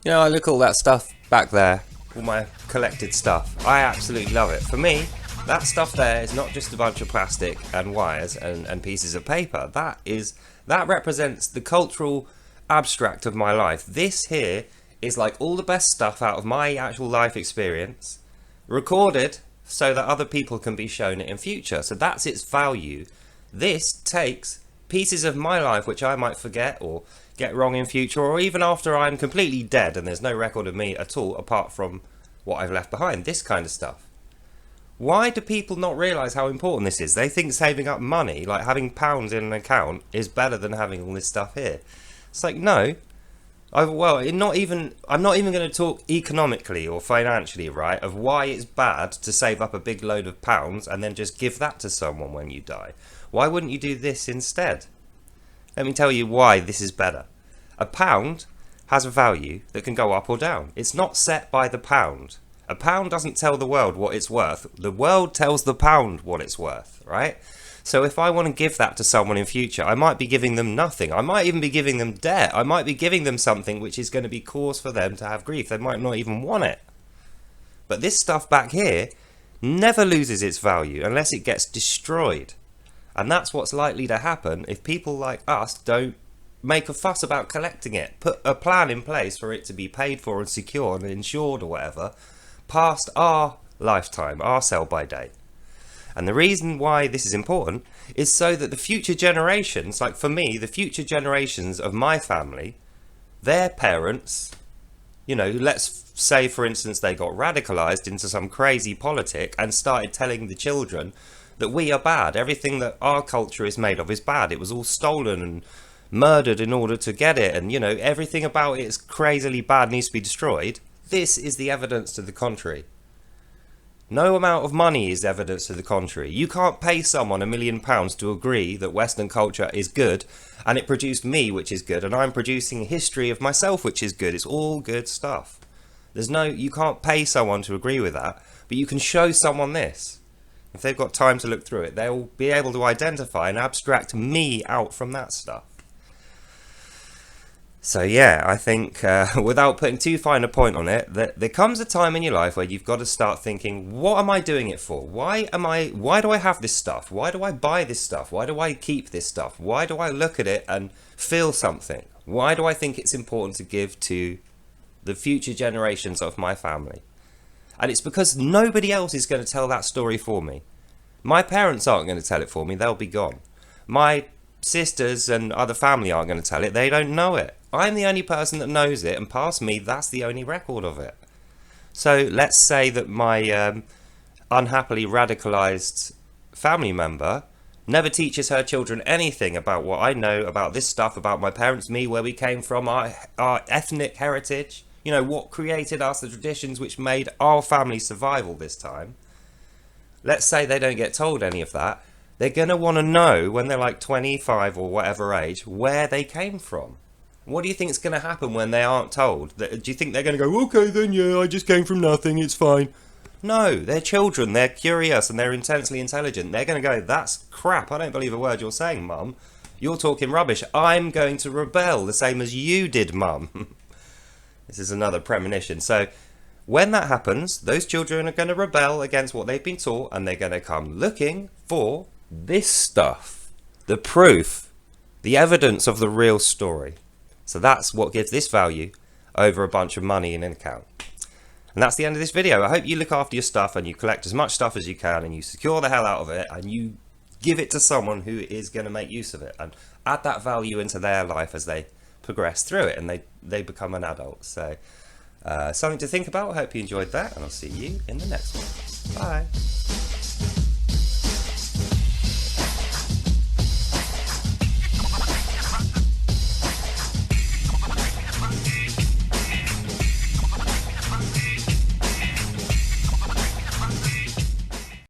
You know, I look at all that stuff back there, all my collected stuff. I absolutely love it. For me, that stuff there is not just a bunch of plastic and wires and pieces of paper. That represents the cultural abstract of my life. This here is like all the best stuff out of my actual life experience, recorded so that other people can be shown it in future. So that's its value. This takes pieces of my life which I might forget or get wrong in future, or even after I'm completely dead and there's no record of me at all apart from what I've left behind. This kind of stuff. Why do people not realise how important this is? They think saving up money, like having pounds in an account, is better than having all this stuff here. It's like, no. I'm not even going to talk economically or financially, right, of why it's bad to save up a big load of pounds and then just give that to someone when you die. Why wouldn't you do this instead? Let me tell you why this is better. A pound has a value that can go up or down. It's not set by the pound. A pound doesn't tell the world what it's worth. The world tells the pound what it's worth, right? So if I want to give that to someone in future, I might be giving them nothing. I might even be giving them debt. I might be giving them something which is going to be cause for them to have grief. They might not even want it. But this stuff back here never loses its value unless it gets destroyed. And that's what's likely to happen if people like us don't make a fuss about collecting it. Put a plan in place for it to be paid for and secured and insured or whatever past our lifetime, our sell by date. And the reason why this is important is so that the future generations, like for me, the future generations of my family, their parents, you know, let's say for instance they got radicalized into some crazy politic and started telling the children that we are bad. Everything that our culture is made of is bad. It was all stolen and murdered in order to get it. And, you know, everything about it is crazily bad, needs to be destroyed. This is the evidence to the contrary. No amount of money is evidence to the contrary. You can't pay someone £1 million to agree that Western culture is good and it produced me, which is good, and I'm producing a history of myself, which is good. It's all good stuff. You can't pay someone to agree with that, but you can show someone this. If they've got time to look through it, they'll be able to identify and abstract me out from that stuff. So yeah, I think without putting too fine a point on it, that there comes a time in your life where you've got to start thinking, what am I doing it for? Why do I have this stuff? Why do I buy this stuff? Why do I keep this stuff? Why do I look at it and feel something? Why do I think it's important to give to the future generations of my family? And it's because nobody else is going to tell that story for me. My parents aren't going to tell it for me. They'll be gone. My sisters and other family aren't going to tell it. They don't know it. I'm the only person that knows it, and past me, that's the only record of it. So let's say that my unhappily radicalized family member never teaches her children anything about what I know about this stuff, about my parents, me, where we came from, our ethnic heritage, you know, what created us, the traditions which made our family survive all this time. Let's say they don't get told any of that. They're going to want to know when they're like 25 or whatever age where they came from. What do you think is going to happen when they aren't told? Do you think they're going to go, okay then, yeah, I just came from nothing, it's fine? No, they're children, they're curious and they're intensely intelligent. They're going to go, that's crap, I don't believe a word you're saying, Mum. You're talking rubbish. I'm going to rebel the same as you did, Mum. This is another premonition. So when that happens, those children are going to rebel against what they've been taught, and they're going to come looking for this stuff, the proof, the evidence of the real story. So that's what gives this value over a bunch of money in an account. And that's the end of this video. I hope you look after your stuff and you collect as much stuff as you can and you secure the hell out of it and you give it to someone who is going to make use of it and add that value into their life as they progress through it and they become an adult. So something to think about. I hope you enjoyed that, and I'll see you in the next one. Bye.